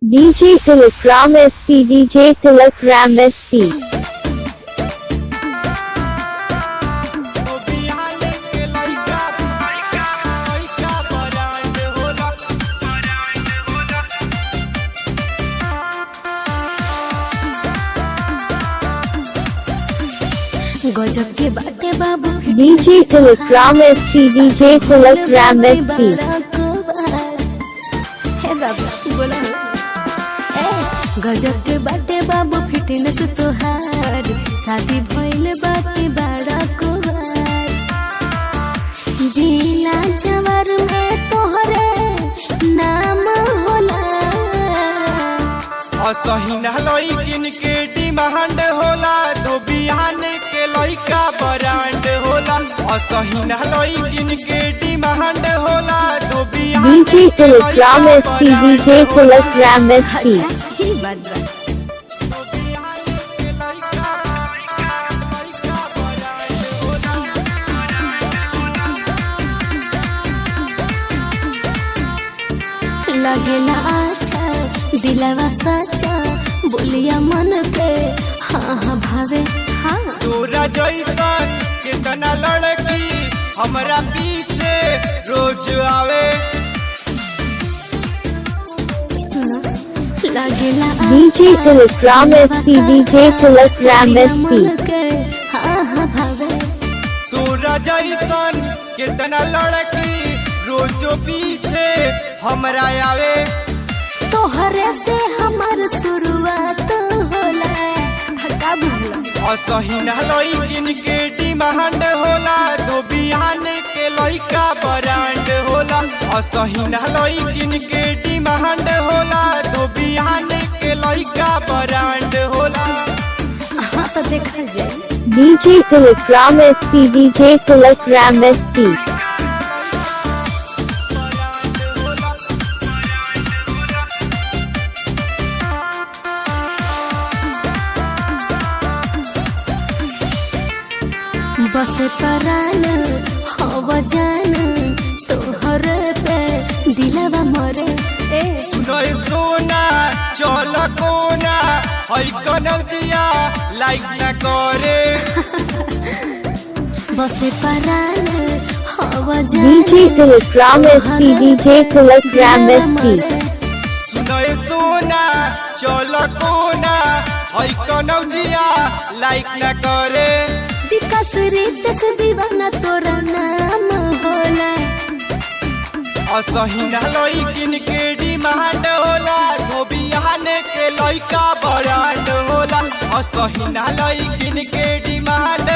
DJ Tilak Ram SP DJ Tilak Ram SP गजब के बातें बाबू DJ Tilak Ram SP DJ Tilak Ram SP है बाबू बोला गजब के बातें बाबू फिटनेस तोहार शादी भइल बाकी बड़ा कुवार जिला जवर में तोहरे नाम होला असहिना लइकिन के डिमांड होला दो बिहान के लइका ब्रांड होला असहिना लइकिन के डिमांड होला दो बिहान DJ Tilak Ram SP DJ Tilak Ram SP ही बात बा लगेला अच्छा दिलवा सच्चा बोलिया मन के हाँ हाँ भावे हाँ तोरा जैसन कितना लड़की हमरा पीछे रोज आवे सुनो लगेला DJ Tilak Ram SP DJ Tilak Ram SP मन के हाँ हाँ भावे तोरा जैसन कितना लड़की रोजो पीछे हमरा आवे तोहरे से हमार शुरुआत होला का बुझला असहिना लइकिन के डिमांड होला दो बिहान के लइका ब्रांड होला असहिना लइकिन के डिमांड होला दो बिहान के लइका ब्रांड होला हाँ तो देखा जाए DJ Tilak Ram SP DJ Tilak Ram SP बस परान हव जान तोहर पे दिलवा मरे सुनय सोना चल कोना हई कनौजिया लाइक ना करे बस परान हव जान DJ Tilak Ram SP DJ Tilak Ram SP सुनय सोना चल कोना हई कनौजिया लाइक ना करे विकास रीत से दीवाना तोरा नाम होला असहिना लइकिन के डिमांड होला दो बिहान के लइका ब्रांड होला असहिना लइकिन के डिमांड